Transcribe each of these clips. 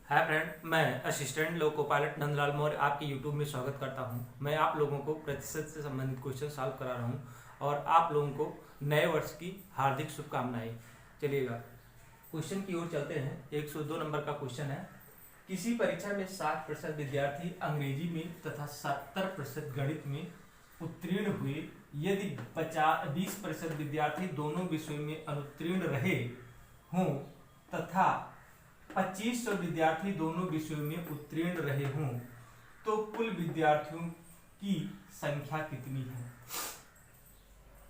Hi friend, मैं assistant loco pilot Nandlal Maurya आपके YouTube में स्वागत करता हूं। मैं आप लोगों को प्रतिशत से संबंधित क्वेश्चन सॉल्व करा रहा हूं और आप लोगों को नए वर्ष की हार्दिक शुभकामनाएं। चलिएगा क्वेश्चन की ओर चलते हैं। 102 नंबर का क्वेश्चन है। किसी परीक्षा में 60% विद्यार्थी अंग्रेजी में तथा 70% गणित में उत्तीर्ण हुए। यदि 20% विद्यार्थी दोनों विषयों में अनुत्तीर्ण रहे हों तथा 2500 विद्यार्थी दोनों विषयों में उत्तीर्ण रहे हों तो कुल विद्यार्थियों की संख्या कितनी है।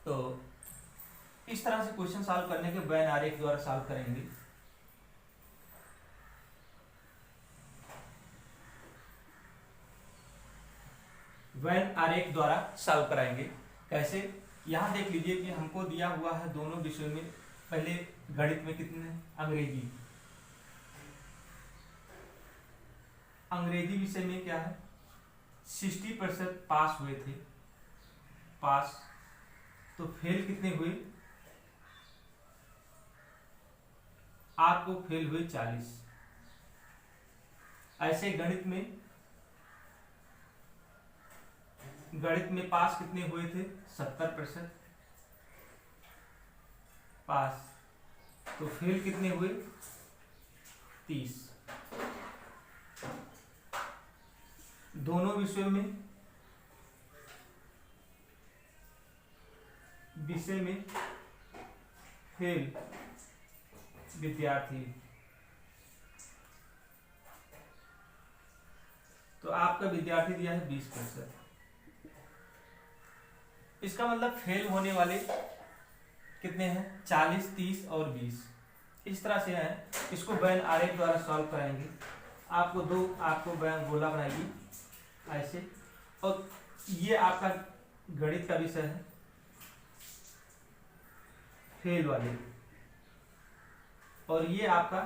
तो इस तरह से क्वेश्चन सॉल्व करने के वेन आरेख द्वारा सॉल्व करेंगे। वेन आरेख द्वारा सॉल्व कराएंगे। कैसे, यहां देख लीजिए कि हमको दिया हुआ है दोनों विषयों में। पहले गणित में कितने, अंग्रेजी विषय में क्या है, 60% पास हुए थे। पास तो फेल कितने हुए, आपको फेल हुए 40। ऐसे गणित में पास कितने हुए थे, 70% पास, तो फेल कितने हुए, 30। दोनों विषयों में फेल विद्यार्थी, तो आपका विद्यार्थी दिया है 20%। इसका मतलब फेल होने वाले कितने हैं, 40, 30 और 20। इस तरह से है। इसको वेन आरेख द्वारा सॉल्व कराएंगे। आपको गोला बनाइए ऐसे, और ये आपका गणित का विषय है फेल वाले, और ये आपका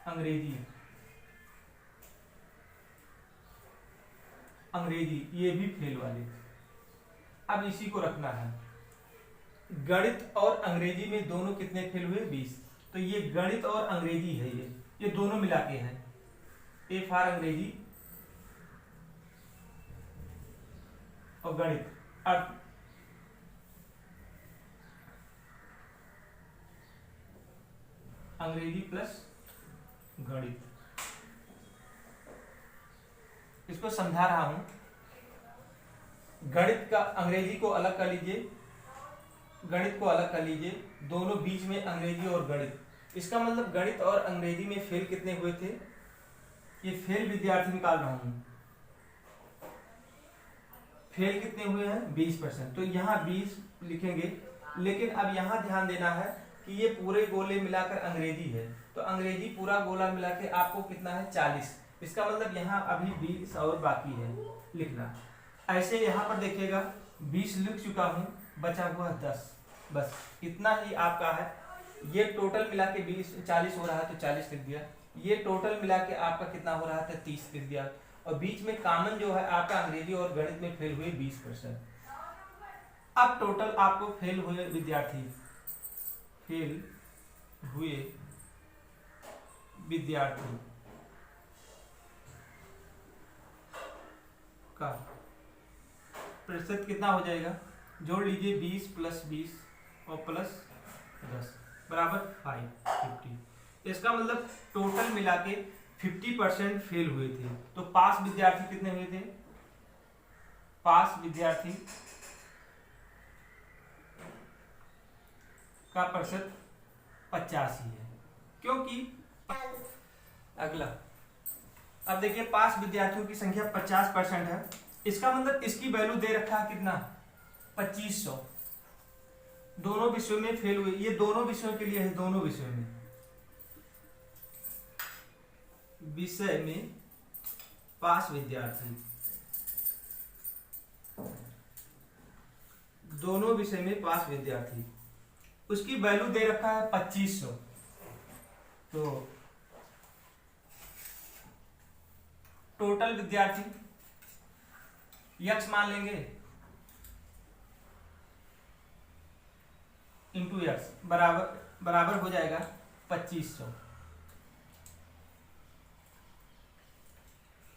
अंग्रेजी ये भी फेल वाले। अब इसी को रखना है। गणित और अंग्रेजी में दोनों कितने फेल हुए, 20। तो ये गणित और अंग्रेजी है, ये दोनों मिला के हैं। ए फॉर अंग्रेजी और गणित, अंग्रेजी प्लस गणित। इसको समझा रहा हूं। गणित का अंग्रेजी को अलग कर लीजिए, गणित को अलग कर लीजिए, दोनों बीच में अंग्रेजी और गणित। इसका मतलब गणित और अंग्रेजी में फेल कितने हुए थे, ये फेल विद्यार्थी निकाल रहा हूं। फेल कितने हुए हैं, 20%। तो यहाँ 20 लिखेंगे, लेकिन अब यहाँ ध्यान देना है कि ये पूरे गोले मिलाकर अंग्रेजी है, तो अंग्रेजी पूरा गोला मिला के आपको कितना है, 40। इसका मतलब यहाँ अभी 20 और बाकी है लिखना। ऐसे यहाँ पर देखिएगा 20 लिख चुका हूँ, बचा हुआ 10, बस इतना ही आपका है। ये टोटल मिला के 40 हो रहा है तो 40 लिख दिया। ये टोटल मिला के आपका कितना हो रहा था, 30 लिख दिया। और बीच में कॉमन जो है आपका अंग्रेजी और गणित में फेल हुए 20%। अब टोटल आपको फेल हुए विद्यार्थी का प्रतिशत कितना हो जाएगा, जोड़ लीजिए 20 + 20 और प्लस 10 बराबर 50। इसका मतलब टोटल मिला के 50% फेल हुए थे। तो पास विद्यार्थी कितने हुए थे, पास विद्यार्थी का प्रतिशत 85 है, क्योंकि अगला अब देखिए पास विद्यार्थियों की संख्या 50% है। इसका मतलब इसकी वैल्यू दे रखा है कितना, 2500। दोनों विषयों में फेल हुए, ये दोनों विषयों के लिए है, दोनों विषयों में पास विद्यार्थी, दोनों विषय में पास विद्यार्थी, उसकी वैल्यू दे रखा है 2500। तो टोटल विद्यार्थी यक्स मान लेंगे इंटू यक्स बराबर हो जाएगा 2500।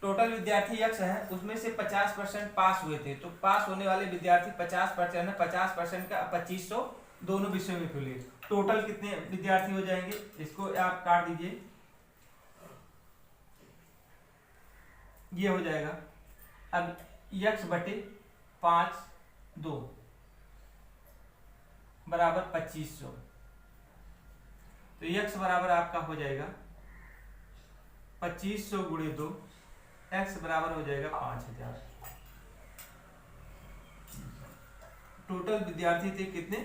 टोटल विद्यार्थी x है, उसमें से 50% पास हुए थे, तो पास होने वाले विद्यार्थी 50% है, 50% का 2500 दोनों विषयों में खुले। टोटल कितने विद्यार्थी हो जाएंगे, इसको आप काट दीजिए, ये हो जाएगा। अब x बटे 5 2 बराबर 2500, तो x बराबर आपका हो जाएगा 2500 गुणे 2, x बराबर हो जाएगा 5000। टोटल विद्यार्थी थे कितने,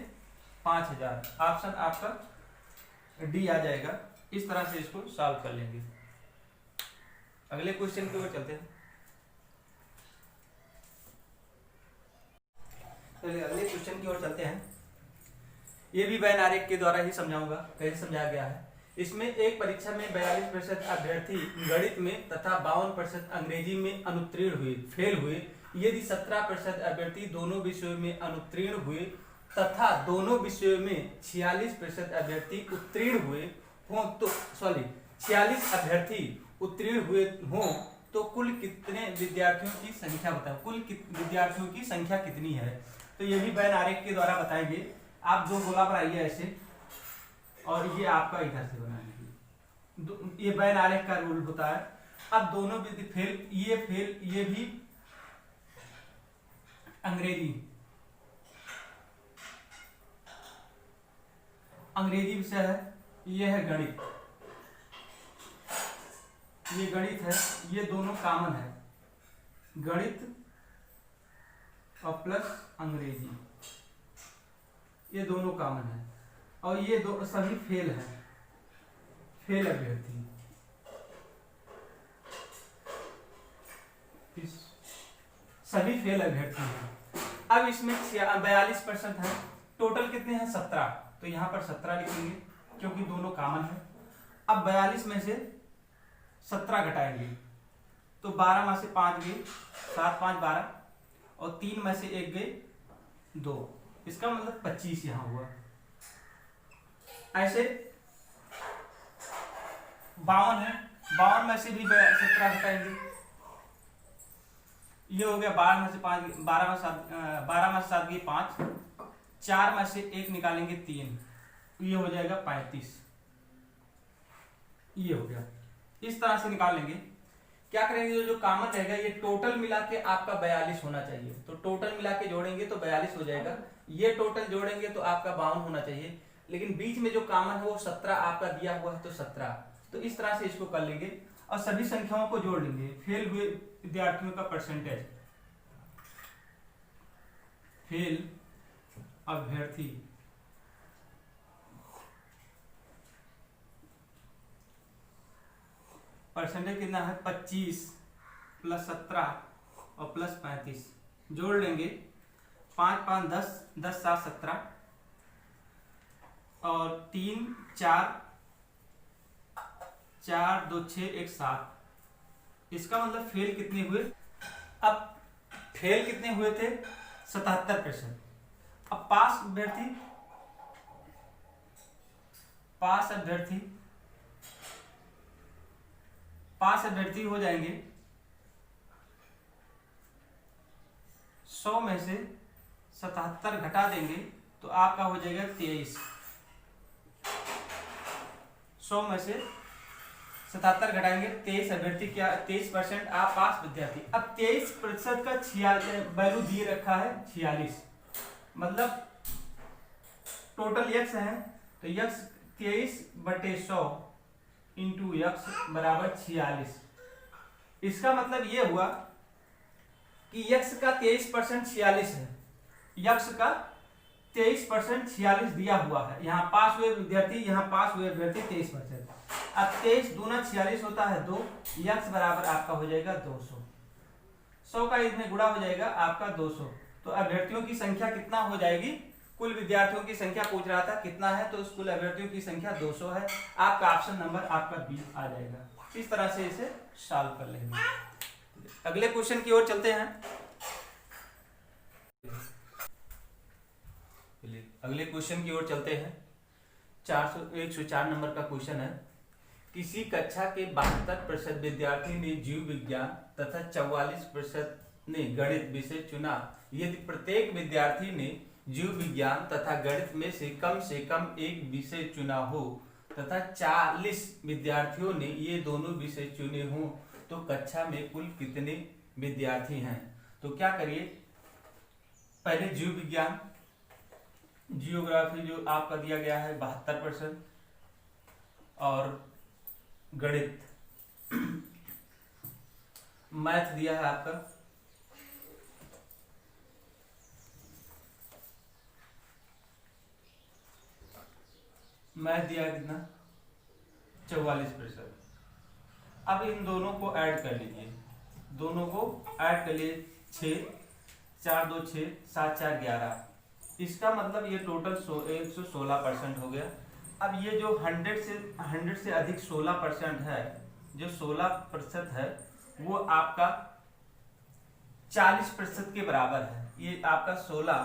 5000। ऑप्शन आपका डी आ जाएगा। इस तरह से इसको सॉल्व कर लेंगे। अगले क्वेश्चन की ओर चलते हैं। चलिए अगले क्वेश्चन की ओर चलते हैं। ये भी बैन आरेख के द्वारा ही समझाऊंगा, कैसे समझाया गया है। इसमें एक परीक्षा में 42% अभ्यर्थी गणित में तथा 52% अंग्रेजी में अनुत्तीर्ण हुए, फेल हुए। यदि 17% अभ्यर्थी दोनों विषयों में अनुत्तीर्ण हुए तथा दोनों विषयों में 46% अभ्यर्थी उत्तीर्ण हुए हों, तो 46 अभ्यर्थी उत्तीर्ण हुए हों, तो कुल कितने विद्यार्थियों की संख्या बताओ, कुल विद्यार्थियों की संख्या कितनी है। तो ये भी बैन आरेख के द्वारा बताएंगे। आप दो गोला बनाइए ऐसे, और ये आपका इधर से बनाएंगे। ये बैन आरेख का रूल होता है। अब दोनों फेल, ये भी अंग्रेजी विषय है, ये है गणित, ये गणित है, ये दोनों कॉमन है, गणित और प्लस अंग्रेजी, ये दोनों कॉमन है। और ये दो सभी फेल है, फेल अभ्यर्थी। सभी फेल अभ्यर्थी हैं। अब इसमें 42% है, टोटल कितने हैं 17, तो यहाँ पर 17 लिखेंगे क्योंकि दोनों कॉमन है। अब 42 में से 17 घटाएंगे तो 12 में से 5 गए, 7 5 12, और 3 में से 1 गए 2, इसका मतलब 25 यहाँ हुआ। ऐसे 52 है, 52 में से भी 17 घटाएंगे, ये हो गया 12 में से 5, 12 में से 7 गई 5, 4 में से 1 निकालेंगे 3, ये हो जाएगा 35, ये हो गया। इस तरह से निकाल लेंगे। क्या करेंगे, जो कॉमन रहेगा ये टोटल मिला के आपका 42 होना चाहिए, तो टोटल मिला के जोड़ेंगे तो 42 हो जाएगा। ये टोटल जोड़ेंगे तो आपका 52 होना चाहिए, लेकिन बीच में जो कॉमन है वो 17 आपका दिया हुआ है, तो 17। तो इस तरह से इसको कर लेंगे और सभी संख्याओं को जोड़ लेंगे। फेल हुए विद्यार्थियों का परसेंटेज, फेल अभ्यर्थी परसेंटेज कितना है, 25 प्लस 17 और प्लस 35, जोड़ लेंगे। 5 5 10, 10 7 17, और 3 4 4 2 6 1 7। इसका मतलब फेल कितने हुए, अब फेल कितने हुए थे 77%। अब पास अभ्यर्थी हो जाएंगे 100 में से 77 घटा देंगे तो आपका हो जाएगा 23। 100 में से 77 घटाएंगे, 23 अभ्यर्थी, क्या 23% आप पास विद्यार्थी। अब 23% का वैल्यू दिए रखा है 46, मतलब टोटल x है, तो x 23/100 इंटू x बराबर 46। इसका मतलब ये हुआ कि x का 23% 46 है, x का 23% 46 दिया हुआ है। यहाँ पास हुए विद्यार्थी, यहाँ पास हुए अभ्यर्थी 23%। अब 23 दूना 46 होता है 2, x बराबर आपका हो जाएगा 200। 100 का इसमें गुणा हो जाएगा आपका 200। तो अभ्यर्थियों की संख्या कितना हो जाएगी, कुल विद्यार्थियों की संख्या पूछ रहा था कितना है, तो उस कुल अभ्यर्थियों की संख्या 200 है। आपका ऑप्शन नंबर आपका बी आ जाएगा। इस तरह से इसे सॉल्व कर लेंगे। अगले क्वेश्चन की ओर चलते हैं। अगले क्वेश्चन की ओर चलते हैं। 104 नंबर का क्वेश्चन है किसी कक्षा के 72% विद्यार्थी ने जीव विज्ञान तथा 44% ने गणित विषय चुना। यदि प्रत्येक विद्यार्थी ने जीव विज्ञान तथा गणित में से कम एक विषय चुना हो तथा 40 विद्यार्थियों ने ये दोनों विषय चुने हों तो कक्षा में कुल कितने विद्यार्थी हैं। तो क्या करिए, पहले जीव विज्ञान, जियोग्राफी जो आपका दिया गया है 72% और गणित मैथ दिया है आपका मैथ दिया है कितना 44%। अब इन दोनों को ऐड कर लीजिए, दोनों को ऐड कर लिए 6 4 2 6 7 4 11, इसका मतलब ये टोटल 116% हो गया। अब ये जो 100 से अधिक 16% है, जो 16% है वो आपका 40% के बराबर है। ये आपका 16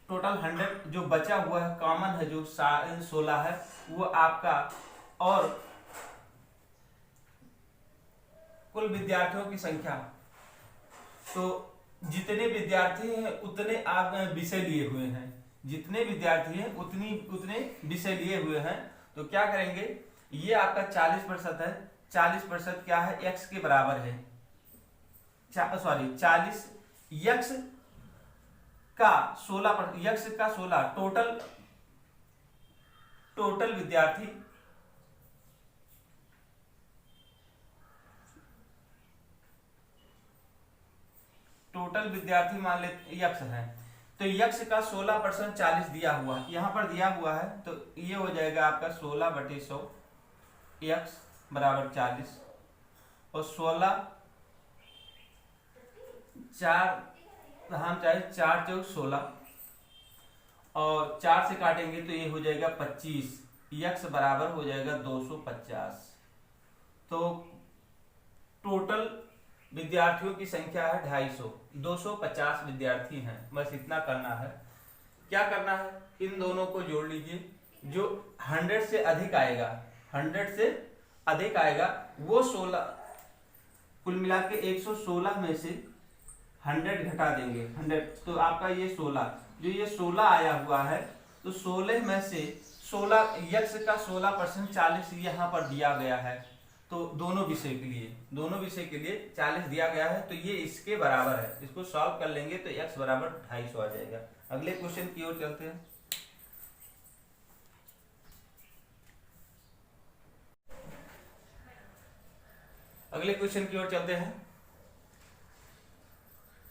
टोटल 100 जो बचा हुआ है कॉमन है जो 16 है वो आपका, और कुल विद्यार्थियों की संख्या, तो जितने विद्यार्थी हैं उतने आप विषय लिए हुए हैं, जितने विद्यार्थी हैं उतने विषय लिए हुए हैं। तो क्या करेंगे, ये आपका 40% है, 40% क्या है x के बराबर है, 40 x का 16 टोटल विद्यार्थी मान लेते यक्स है, तो यक्स का 16% 40 दिया हुआ है, यहाँ पर दिया हुआ है, तो ये हो जाएगा आपका 16/100 यक्स बराबर 40, और 16 हम चाहे 4 चौक 16 और 4 से काटेंगे तो ये हो जाएगा 25, यक्स बराबर हो जाएगा 250। तो टोटल विद्यार्थियों की संख्या है 250, 250 विद्यार्थी हैं। बस इतना करना है। क्या करना है, इन दोनों को जोड़ लीजिए, जो 100 से अधिक आएगा, 100 से अधिक आएगा वो 16, कुल मिला के 116 में से 100 घटा देंगे 100, तो आपका ये 16, जो ये 16 आया हुआ है, तो 16 में से 16 यक्स का 16% 40 यहाँ पर दिया गया है, तो दोनों विषय के लिए 40 दिया गया है, तो ये इसके बराबर है। इसको सॉल्व कर लेंगे तो x बराबर 250 आ जाएगा। अगले क्वेश्चन की ओर चलते हैं।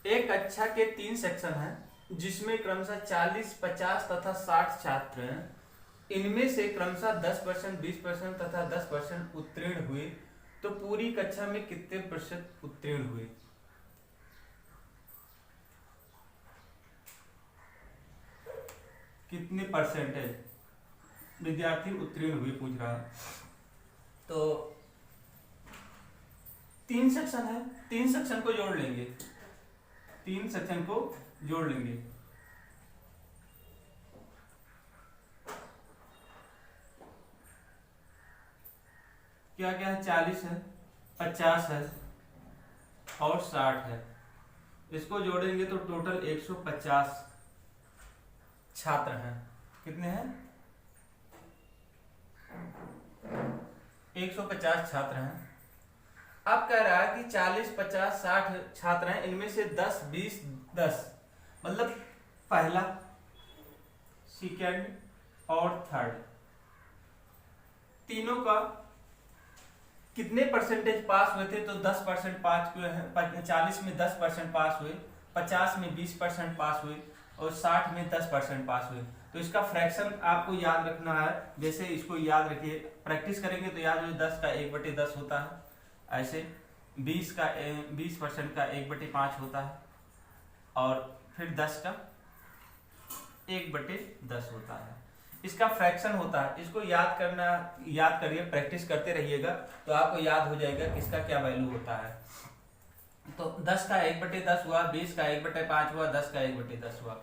एक कक्षा के 3 सेक्शन हैं जिसमें क्रमशः 40, 50 तथा 60 छात्र हैं। इनमें से क्रमशः 10%, 20% तथा 10% उत्तीर्ण हुए, तो पूरी कक्षा में कितने प्रतिशत उत्तीर्ण हुए। कितने परसेंटेज विद्यार्थी उत्तीर्ण हुए पूछ रहा है। तो 3 सेक्शन है, 3 सेक्शन को जोड़ लेंगे, 3 सेक्शन को जोड़ लेंगे। क्या क्या है, 40 है, 50 है और 60 है। इसको जोड़ेंगे तो टोटल 150 छात्र हैं। कितने हैं, 150 छात्र हैं। अब कह रहा है कि 40, 50, 60 छात्र हैं, इनमें से 10, 20, 10, मतलब पहला, सेकेंड और थर्ड, तीनों का कितने परसेंटेज पास हुए थे। तो 10% पास हुए हैं, 40 में 10% पास हुए, 50 में 20% पास हुए और 60 में 10% पास हुए। तो इसका फ्रैक्शन आपको याद रखना है, जैसे इसको याद रखिए, प्रैक्टिस करेंगे तो याद हो, 10 का 1/10 होता है, ऐसे 20% का 1/5 होता है, और फिर 10 का 1/10 होता है। इसका फ्रैक्शन होता है, इसको याद करिए, प्रैक्टिस करते रहिएगा तो आपको याद हो जाएगा किसका क्या वैल्यू होता है। तो 10 का 1/10 हुआ, 20 का 1/5 हुआ, 10 का 1/10 हुआ।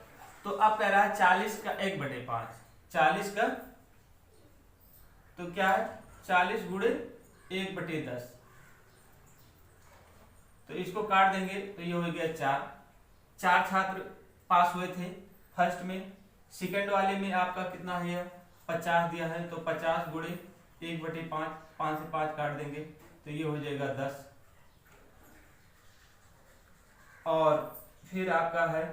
तो अब कह रहा है 40 का 1/5, 40 का तो क्या है 40 गुणे 1/10। तो इसको काट देंगे तो ये हो गया 4। 4 छात्र पास हुए थे फर्स्ट में। सेकंड वाले में आपका कितना है, 50 दिया है, तो 50 गुणे 1/5, 5 से 5 काट देंगे तो ये हो जाएगा 10। और फिर आपका है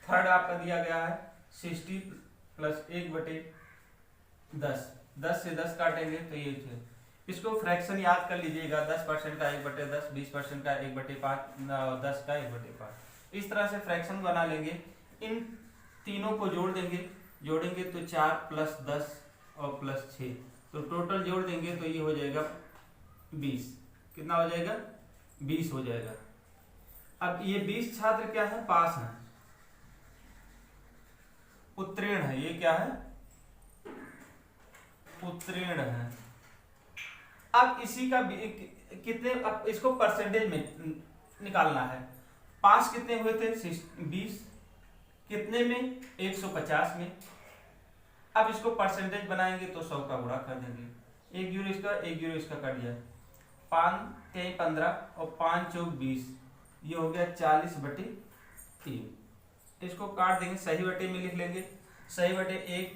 थर्ड आपका दिया गया है 60 प्लस 1/10। 10 से 10 काटेंगे तो ये थे। इसको फ्रैक्शन याद कर लीजिएगा, 10% का 1/10, 20% का 1/5, 10 का 1/5। इस तरह से फ्रैक्शन बना लेंगे। इन तीनों को जोड़ देंगे, जोड़ेंगे तो 4 प्लस 10 और प्लस 6, तो टोटल जोड़ देंगे तो ये हो जाएगा 20। कितना हो जाएगा, 20 हो जाएगा। अब ये 20 छात्र क्या है, पास हैं, उत्तीर्ण है। ये क्या है, उत्तीर्ण है। अब इसी का कितने, अब इसको परसेंटेज में निकालना है। पास कितने हुए थे, 20, कितने में, 150 में। अब इसको परसेंटेज बनाएंगे तो 100 का गुणा कर देंगे। 1 जीरो इसका, 1 जीरो इसका कट गया, 5 3 15 और 5 चौक 20, ये हो गया 40/3। इसको काट देंगे, सही बटे में लिख लेंगे, सही बटे 1,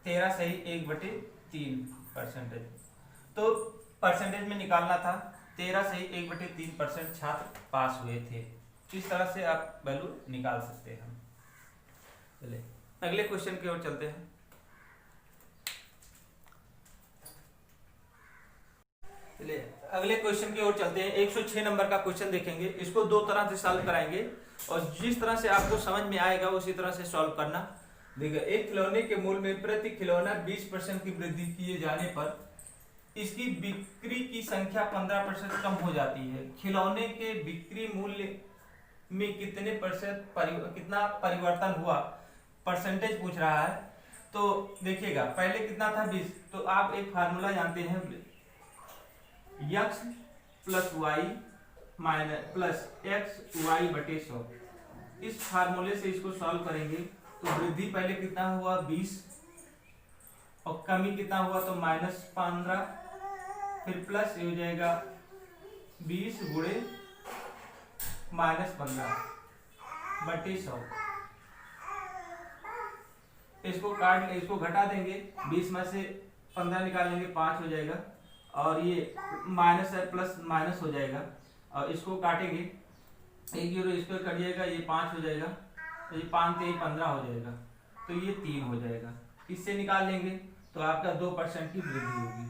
13 सही 1/3 परसेंटेज। तो परसेंटेज में निकालना था, 13 सही 1/3% छात्र पास हुए थे। इस तरह से आप वैल्यू निकाल सकते हैं। चलिए अगले क्वेश्चन की ओर चलते हैं। चलिए अगले क्वेश्चन की ओर चलते हैं। 106 नंबर का क्वेश्चन देखेंगे। इसको दो तरह से सॉल्व कराएंगे और जिस तरह से आपको समझ में आएगा उसी तरह से सॉल्व करना। देखिए, एक खिलौने के मूल्य में प्रति खिलौना 20% की वृद्धि किए जाने पर इसकी बिक्री की संख्या 15% कम हो जाती है। खिलौने के बिक्री मूल्य में कितने प्रतिशत कितना परिवर्तन हुआ, परसेंटेज पूछ रहा है। तो देखिएगा, पहले कितना था, 20। तो आप एक फार्मूला जानते हैं, x plus Y minus plus X Y बटे 100। इस फार्मूले से इसको सॉल्व करेंगे तो वृद्धि पहले कितना हुआ, 20, और कमी कितना हुआ तो -15, फिर प्लस हो जाएगा 20 गुणे -15 बटे 100। इसको काट, इसको घटा देंगे, 20 में से 15 निकालेंगे, 5 हो जाएगा, और ये माइनस है प्लस माइनस हो जाएगा, और इसको काटेंगे, 1 जीरो इसको कट जाएगा, ये 5 हो जाएगा, तो ये 5 3 15 हो जाएगा, तो ये 3 हो जाएगा। इससे निकाल लेंगे तो आपका 2% की वृद्धि होगी,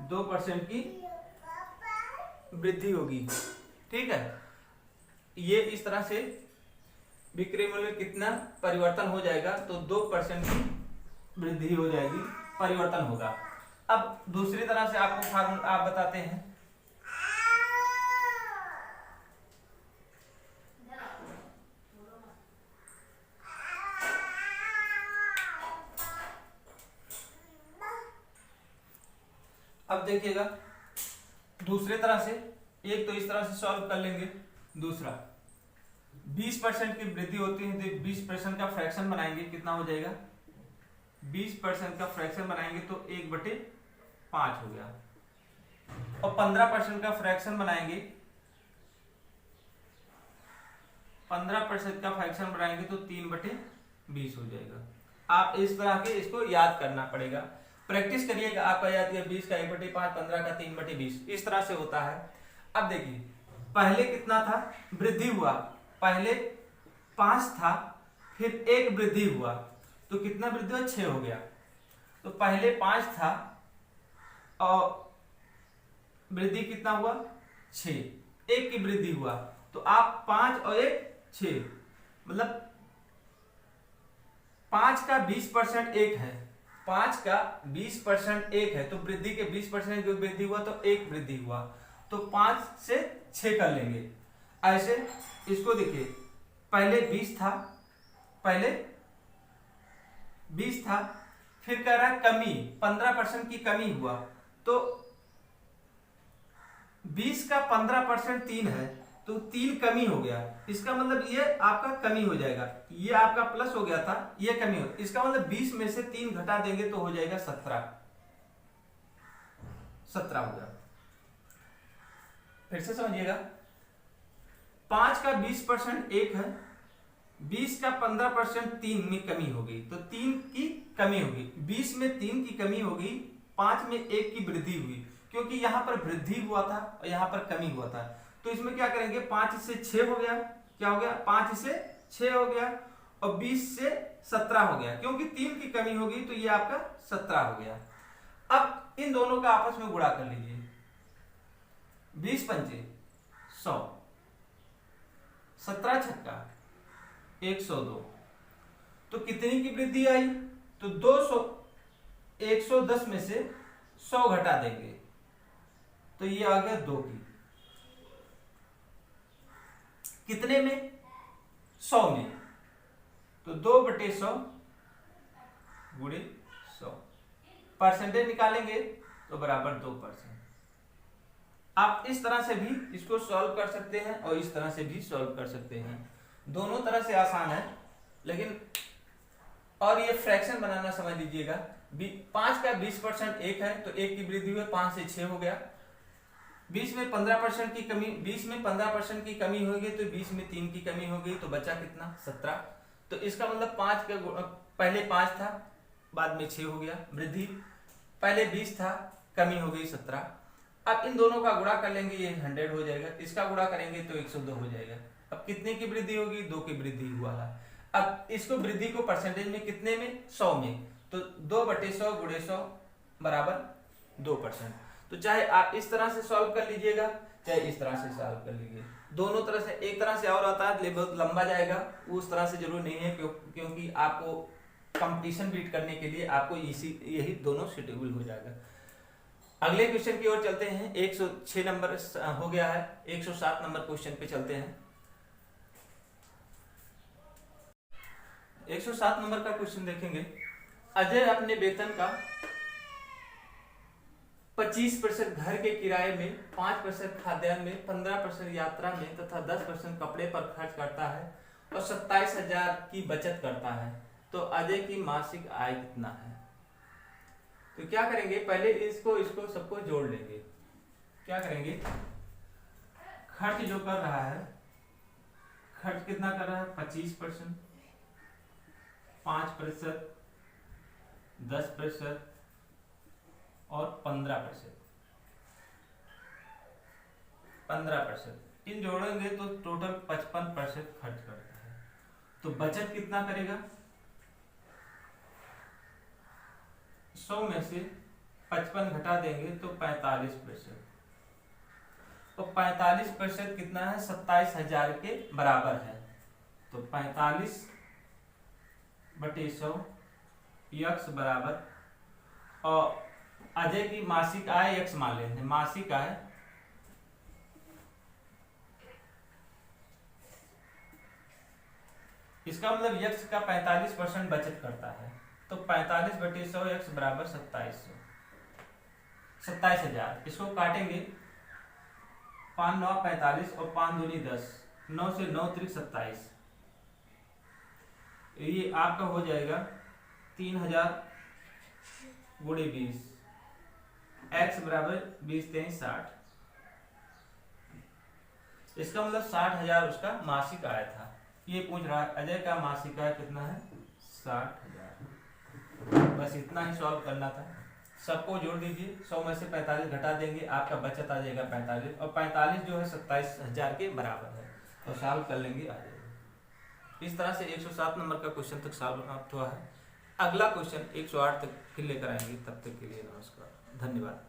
2% की वृद्धि होगी। ठीक है, ये इस तरह से विक्रय मूल्य में कितना परिवर्तन हो जाएगा, तो 2% की वृद्धि हो जाएगी, परिवर्तन होगा। अब दूसरी तरह से आपको फार्मूला आप बताते हैं। अब देखिएगा, दूसरे तरह से, एक तो इस तरह से सॉल्व कर लेंगे, दूसरा 20% की वृद्धि होती है तो 20% का फ्रैक्शन बनाएंगे, कितना हो जाएगा, 20% का फ्रैक्शन बनाएंगे तो 1/5 हो गया, और 15% का फ्रैक्शन बनाएंगे, 15% का फ्रैक्शन बनाएंगे तो 3/20 हो जाएगा। आप इस तरह के इसको याद करना पड़ेगा, प्रैक्टिस करिएगा, आपका याद किया 20 का 1/5, 15 का 3/20, इस तरह से होता है। अब देखिए, पहले कितना था, वृद्धि हुआ, पहले 5 था, फिर 1 वृद्धि हुआ, तो कितना वृद्धि हुआ, 6 हो गया। तो पहले 5 था और वृद्धि कितना हुआ, 6, 1 की वृद्धि हुआ, तो आप 5 और 1 6, मतलब 5 का 20% 1 है, 5 का 20% 1 है, तो वृद्धि के 20% जो वृद्धि हुआ तो 1 वृद्धि हुआ, तो 5 से 6 कर लेंगे। ऐसे इसको देखिए, पहले 20 था, पहले 20 था, फिर कह रहा है कमी, 15% की कमी हुआ, तो 20 का 15% 3 है, तो 3 कमी हो गया, इसका मतलब ये आपका कमी हो जाएगा, ये आपका प्लस हो गया था, ये कमी हो, इसका मतलब 20 में से 3 घटा देंगे तो हो जाएगा 17 हो गया। फिर से समझिएगा, 5 का 20% 1 है, 20 का 15% 3 में कमी होगी, तो 3 की कमी होगी, 20 में 3 की कमी होगी, 5 में 1 की वृद्धि हुई, क्योंकि यहां पर वृद्धि हुआ था और यहां पर कमी हुआ था। तो इसमें क्या करेंगे, 5 से 6 हो गया, क्या हो गया, 5 से 6 हो गया, और 20 से 17 हो गया, क्योंकि 3 की कमी होगी तो ये आपका 17 हो गया। अब इन दोनों का आपस में गुणा कर लीजिए, 20 पंचे 100, 17 छक्का 102, तो कितनी की वृद्धि आई, तो 200, 110 में से 100 घटा देंगे तो ये आ गया 2 की, कितने में, 100 में, तो 2/100 गुणे 100, परसेंटेज निकालेंगे तो बराबर 2%। आप इस तरह से भी इसको सॉल्व कर सकते हैं और इस तरह से भी सॉल्व कर सकते हैं, दोनों तरह से आसान है, लेकिन और ये फ्रैक्शन बनाना समझ लीजिएगा, 5 का 20% 1 है, तो 1 की वृद्धि हुई, 5 से 6 हो गया, 20 में 15% की कमी, 20 में 15% की कमी होगी तो 20 में 3 की कमी होगी, तो बचा कितना, 17। तो इसका मतलब 5 का पहले 5 था, बाद में 6 हो गया वृद्धि, पहले 20 था, कमी हो गई 17। अब इन दोनों का गुणा कर लेंगे, ये 100 हो जाएगा, इसका गुणा करेंगे तो 102 हो जाएगा। अब कितने की वृद्धि होगी, 2 की वृद्धि हुआ है। अब इसको वृद्धि को परसेंटेज में कितने में, 100 में, तो 2/100 गुणे 100 बराबर 2%। तो चाहे आप इस तरह से सॉल्व कर लीजिएगा, चाहे इस तरह से सॉल्व कर लीजिए, दोनों तरह से। एक तरह से और आता है, बहुत लंबा जाएगा, उस तरह से जरूर नहीं है, क्योंकि आपको कंपटीशन बीट करने के लिए आपको यही दोनों सुटेबल हो जाएगा। अगले क्वेश्चन की ओर चलते हैं, 106 नंबर हो गया है, 107 नंबर क्वेश्चन पे चलते हैं। 107 नंबर का क्वेश्चन देखेंगे, अजय अपने वेतन का 25% घर के किराए में, 5% खाद्यान्न में, 15% यात्रा में तथा 10% कपड़े पर खर्च करता है और 27,000 की बचत करता है, तो अजय की मासिक आय कितना है। तो क्या करेंगे, पहले इसको सबको जोड़ लेंगे। क्या करेंगे, खर्च जो कर रहा है, खर्च कितना कर रहा है, 25%, 5%, 10% और 15%, इन जोड़ेंगे तो टोटल 55% खर्च करता है। तो बचत कितना करेगा, 100 में से 55 घटा देंगे तो 45%, तो 45% कितना है, 27,000 के बराबर है। तो 45/100 x बराबर, और अजय की मासिक आय x मान लेते हैं, मासिक आय इसका मतलब x का 45% बचत करता है, तो 45/100 x बराबर 27,000। इसको काटेंगे, 5 9 45 और 5 दूनी 10, 9 से 9 त्रिक 27, ये आपका हो जाएगा 3000 गुणे 20, x बराबर 20 3 60। इसका मतलब 60,000 उसका मासिक आय था। ये पूछ रहा है अजय का मासिक आय कितना है, 60,000। बस इतना ही सॉल्व करना था। सबको जोड़ दीजिए, 100 में से 45 घटा देंगे, आपका बचत आ जाएगा 45, और 45 जो है 27,000 के बराबर है, तो सॉल्व कर लेंगे, आ जाएगा। इस तरह से 107 नंबर का क्वेश्चन तक सॉल्व प्राप्त हुआ है। अगला क्वेश्चन 108 तक फिर लेकर आएंगे, तब तक के लिए नमस्कार, धन्यवाद।